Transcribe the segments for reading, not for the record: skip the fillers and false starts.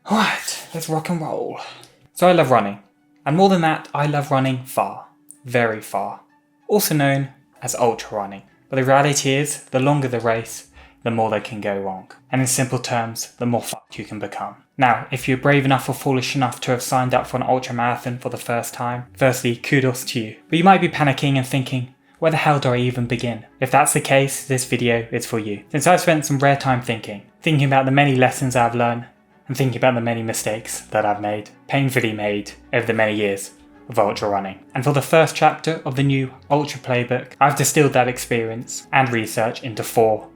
Alright, let's rock and roll. So I love running. And more than that, I love running far. Very far. Also known as ultra running. But the reality is, the longer the race, the more that can go wrong. And in simple terms, the more fucked you can become. Now, if you're brave enough or foolish enough to have signed up for an ultramarathon for the first time, firstly, kudos to you. But you might be panicking and thinking, where the hell do I even begin? If that's the case, this video is for you. Since I've spent some rare time thinking about the many lessons I've learned, and thinking about the many mistakes that I've made, painfully made, over the many years of ultra running. And for the first chapter of the new Ultra Playbook, I've distilled that experience and research into 4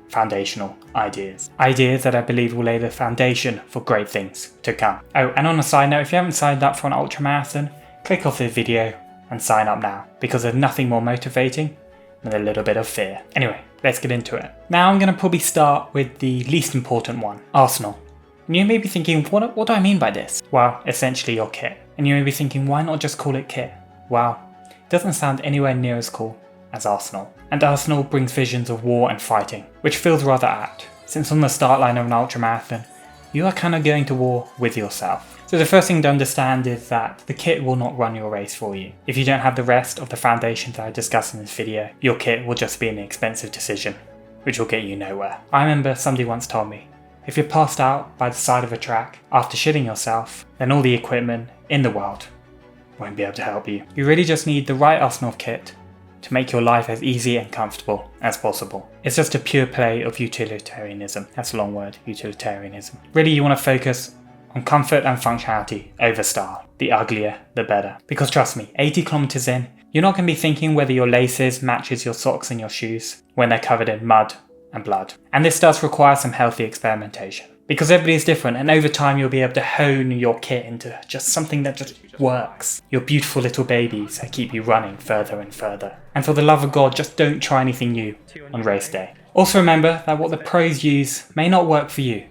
foundational ideas. Ideas that I believe will lay the foundation for great things to come. Oh, and on a side note, if you haven't signed up for an ultra marathon, click off this video and sign up now, because there's nothing more motivating than a little bit of fear. Anyway, let's get into it. Now I'm going to probably start with the least important one, Arsenal. And you may be thinking, what do I mean by this? Well, essentially your kit. And you may be thinking, why not just call it kit? Well, it doesn't sound anywhere near as cool as Arsenal. And Arsenal brings visions of war and fighting, which feels rather apt, since on the start line of an ultramarathon, you are kind of going to war with yourself. So the first thing to understand is that the kit will not run your race for you. If you don't have the rest of the foundations that I discussed in this video, your kit will just be an expensive decision, which will get you nowhere. I remember somebody once told me, if you're passed out by the side of a track after shitting yourself, then all the equipment in the world won't be able to help you. You really just need the right arsenal of kit to make your life as easy and comfortable as possible. It's just a pure play of utilitarianism. That's a long word, utilitarianism. Really, you want to focus on comfort and functionality over style. The uglier, the better. Because trust me, 80 kilometers in, you're not going to be thinking whether your laces matches your socks and your shoes when they're covered in mud and blood. And this does require some healthy experimentation. Because everybody is different, and over time you'll be able to hone your kit into just something that just works. Your beautiful little babies that keep you running further and further. And for the love of God, just don't try anything new on race day. Also remember that what the pros use may not work for you.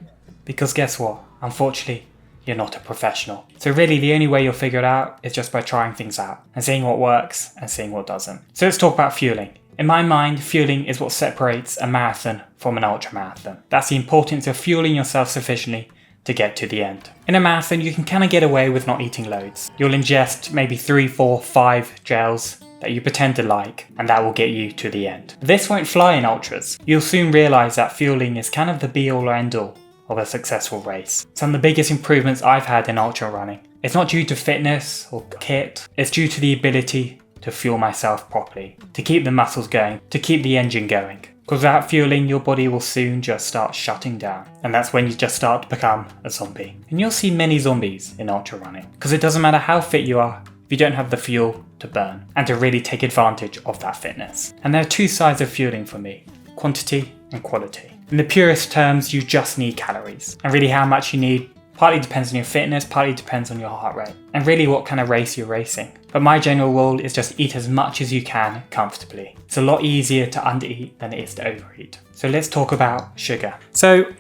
Because guess what? Unfortunately, you're not a professional. So really the only way you'll figure it out is just by trying things out and seeing what works and seeing what doesn't. So let's talk about fueling. In my mind, fueling is what separates a marathon from an ultramarathon. That's the importance of fueling yourself sufficiently to get to the end. In a marathon, you can kind of get away with not eating loads. You'll ingest maybe 3, 4, 5 gels that you pretend to like, and that will get you to the end. This won't fly in ultras. You'll soon realize that fueling is kind of the be all or end all of a successful race. Some of the biggest improvements I've had in ultra running. It's not due to fitness or kit, it's due to the ability to fuel myself properly, to keep the muscles going, to keep the engine going. Because without fueling, your body will soon just start shutting down. And that's when you just start to become a zombie. And you'll see many zombies in ultra running. Because it doesn't matter how fit you are, if you don't have the fuel to burn and to really take advantage of that fitness. And there are 2 sides of fueling for me, quantity and quality. In the purest terms, you just need calories. And really how much you need partly depends on your fitness, partly depends on your heart rate. And really what kind of race you're racing. But my general rule is just eat as much as you can comfortably. It's a lot easier to undereat than it is to overeat. So let's talk about sugar. So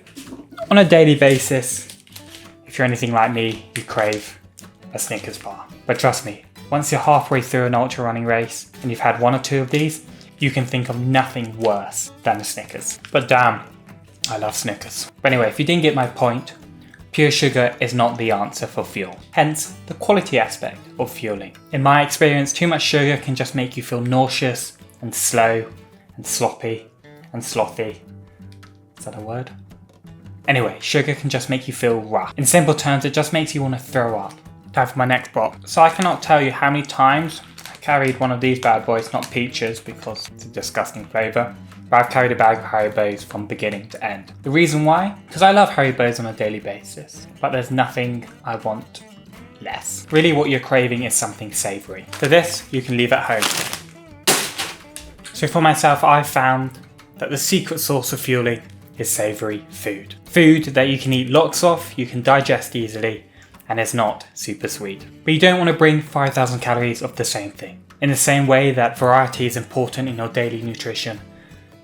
on a daily basis, if you're anything like me, you crave a Snickers bar. But trust me, once you're halfway through an ultra running race and you've had 1 or 2 of these, you can think of nothing worse than a Snickers. But damn, I love Snickers. But anyway, if you didn't get my point, pure sugar is not the answer for fuel. Hence, the quality aspect of fueling. In my experience, too much sugar can just make you feel nauseous and slow and sloppy and slothy. Is that a word? Anyway, sugar can just make you feel rough. In simple terms, it just makes you want to throw up. Time for my next box. So I cannot tell you how many times I carried one of these bad boys, not peaches because it's a disgusting flavour. But I've carried a bag of Haribos from beginning to end. The reason why? Because I love Haribos on a daily basis, but there's nothing I want less. Really what you're craving is something savoury. So this, you can leave at home. So for myself, I've found that the secret source of fueling is savoury food. Food that you can eat lots of, you can digest easily, and is not super sweet. But you don't want to bring 5,000 calories of the same thing. In the same way that variety is important in your daily nutrition,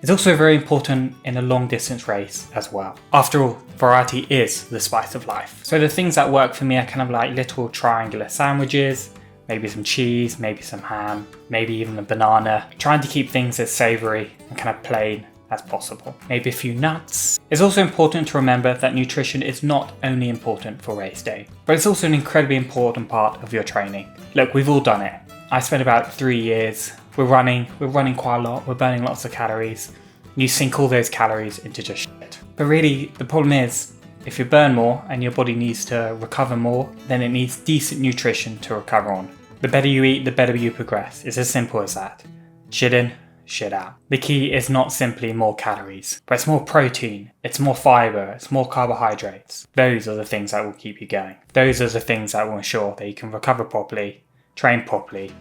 it's also very important in a long distance race as well. After all, variety is the spice of life. So the things that work for me are kind of like little triangular sandwiches, maybe some cheese, maybe some ham, maybe even a banana. Trying to keep things as savoury and kind of plain as possible. Maybe a few nuts. It's also important to remember that nutrition is not only important for race day, but it's also an incredibly important part of your training. Look, we've all done it. I spent about 3 years, we're running quite a lot, we're burning lots of calories. You sink all those calories into just shit. But really, the problem is, if you burn more and your body needs to recover more, then it needs decent nutrition to recover on. The better you eat, the better you progress. It's as simple as that. Shit in, shit out. The key is not simply more calories, but it's more protein, it's more fiber, it's more carbohydrates. Those are the things that will keep you going. Those are the things that will ensure that you can recover properly, train properly,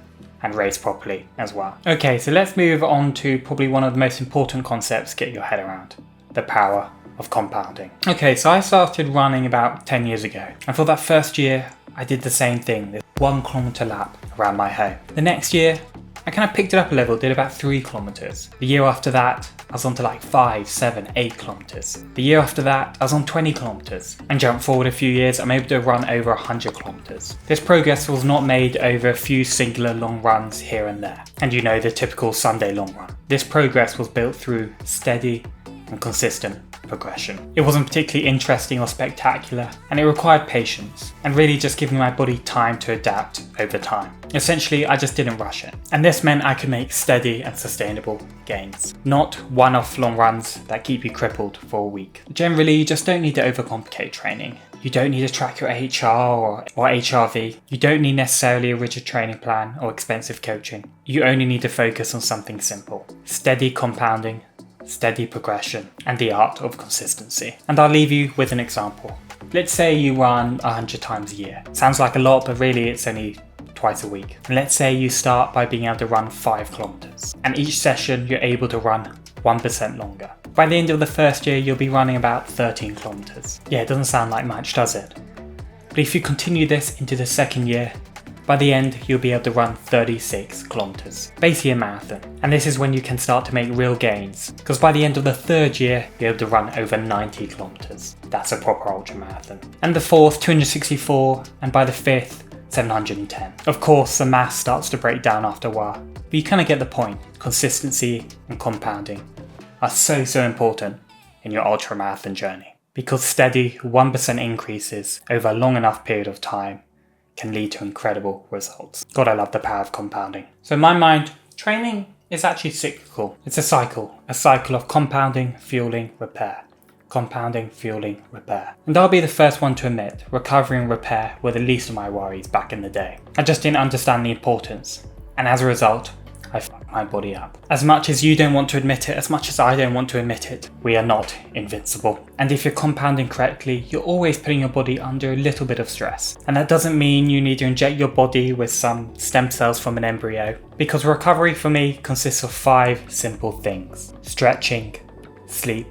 and race properly as well. Okay, so let's move on to probably one of the most important concepts to get your head around. The power of compounding. Okay, so I started running about 10 years ago, and for that first year, I did the same thing, this 1 kilometer lap around my home. The next year, I kind of picked it up a level, did about 3 kilometers. The year after that, I was on to like 5, 7, 8 kilometers. The year after that, I was on 20 kilometers. And jump forward a few years, I'm able to run over 100 kilometers. This progress was not made over a few singular long runs here and there. And you know, the typical Sunday long run. This progress was built through steady and consistent progression. It wasn't particularly interesting or spectacular, and it required patience, and really just giving my body time to adapt over time. Essentially, I just didn't rush it. And this meant I could make steady and sustainable gains, not one-off long runs that keep you crippled for a week. Generally, you just don't need to overcomplicate training. You don't need to track your HR or HRV. You don't need necessarily a rigid training plan or expensive coaching. You only need to focus on something simple: steady compounding, steady progression, and the art of consistency. And I'll leave you with an example. Let's say you run 100 times a year. Sounds like a lot, but really it's only twice a week. And let's say you start by being able to run 5 kilometers, and each session you're able to run 1% longer. By the end of the first year, you'll be running about 13 kilometers. Yeah, it doesn't sound like much, does it? But if you continue this into the second year, by the end, you'll be able to run 36 kilometers, basically a marathon. And this is when you can start to make real gains, because by the end of the third year, you're able to run over 90 kilometers. That's a proper ultramarathon. And the fourth, 264, and by the fifth, 710. Of course, the math starts to break down after a while, but you kind of get the point. Consistency and compounding are so important in your ultramarathon journey, because steady 1% increases over a long enough period of time can lead to incredible results. God, I love the power of compounding. So in my mind, training is actually cyclical. It's a cycle of compounding, fueling, repair. Compounding, fueling, repair. And I'll be the first one to admit, recovery and repair were the least of my worries back in the day. I just didn't understand the importance, and as a result, I fucked my body up. As much as you don't want to admit it, as much as I don't want to admit it, we are not invincible. And if you're compounding correctly, you're always putting your body under a little bit of stress. And that doesn't mean you need to inject your body with some stem cells from an embryo, because recovery for me consists of 5 simple things: stretching, sleep,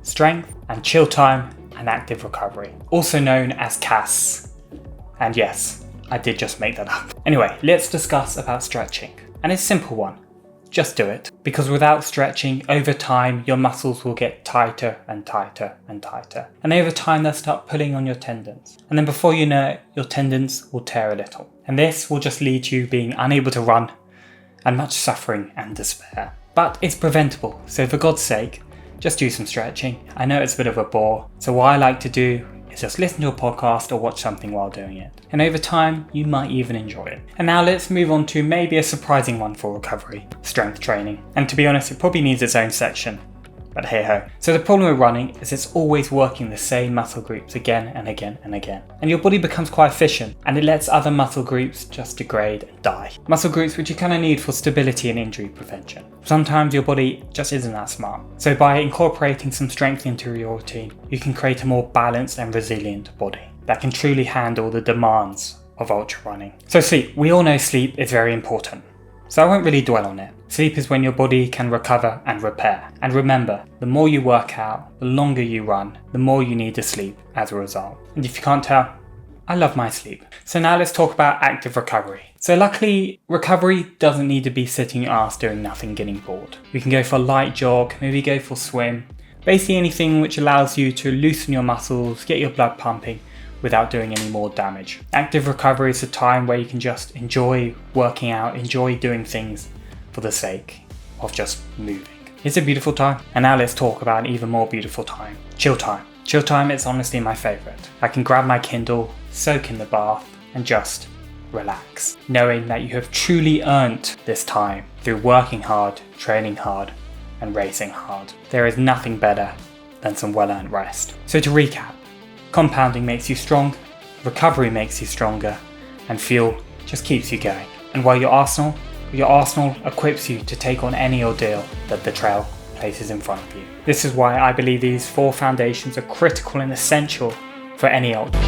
strength, and chill time, and active recovery, also known as CAS. And yes, I did just make that up. Anyway, let's discuss about stretching. And it's a simple one. Just do it. Because without stretching, over time, your muscles will get tighter and tighter and tighter. And over time, they'll start pulling on your tendons. And then before you know it, your tendons will tear a little. And this will just lead to you being unable to run and much suffering and despair. But it's preventable. So for God's sake, just do some stretching. I know it's a bit of a bore. So what I like to do is just listen to a podcast or watch something while doing it. And over time, you might even enjoy it. And now let's move on to maybe a surprising one for recovery: strength training. And to be honest, it probably needs its own section, but hey ho. So the problem with running is it's always working the same muscle groups again and again and again. And your body becomes quite efficient, and it lets other muscle groups just degrade and die. Muscle groups which you kind of need for stability and injury prevention. Sometimes your body just isn't that smart. So by incorporating some strength into your routine, you can create a more balanced and resilient body that can truly handle the demands of ultra running. So sleep. We all know sleep is very important, so I won't really dwell on it. Sleep is when your body can recover and repair. And remember, the more you work out, the longer you run, the more you need to sleep as a result. And if you can't tell, I love my sleep. So now let's talk about active recovery. So luckily, recovery doesn't need to be sitting your ass doing nothing, getting bored. You can go for a light jog, maybe go for a swim. Basically anything which allows you to loosen your muscles, get your blood pumping, without doing any more damage. Active recovery is a time where you can just enjoy working out, enjoy doing things for the sake of just moving. It's a beautiful time. And now let's talk about an even more beautiful time. Chill time. Chill time is honestly my favourite. I can grab my Kindle, soak in the bath, and just relax, knowing that you have truly earned this time through working hard, training hard, and racing hard. There is nothing better than some well-earned rest. So to recap, compounding makes you strong, recovery makes you stronger, and fuel just keeps you going. And while your arsenal equips you to take on any ordeal that the trail places in front of you. This is why I believe these 4 foundations are critical and essential for any ultra.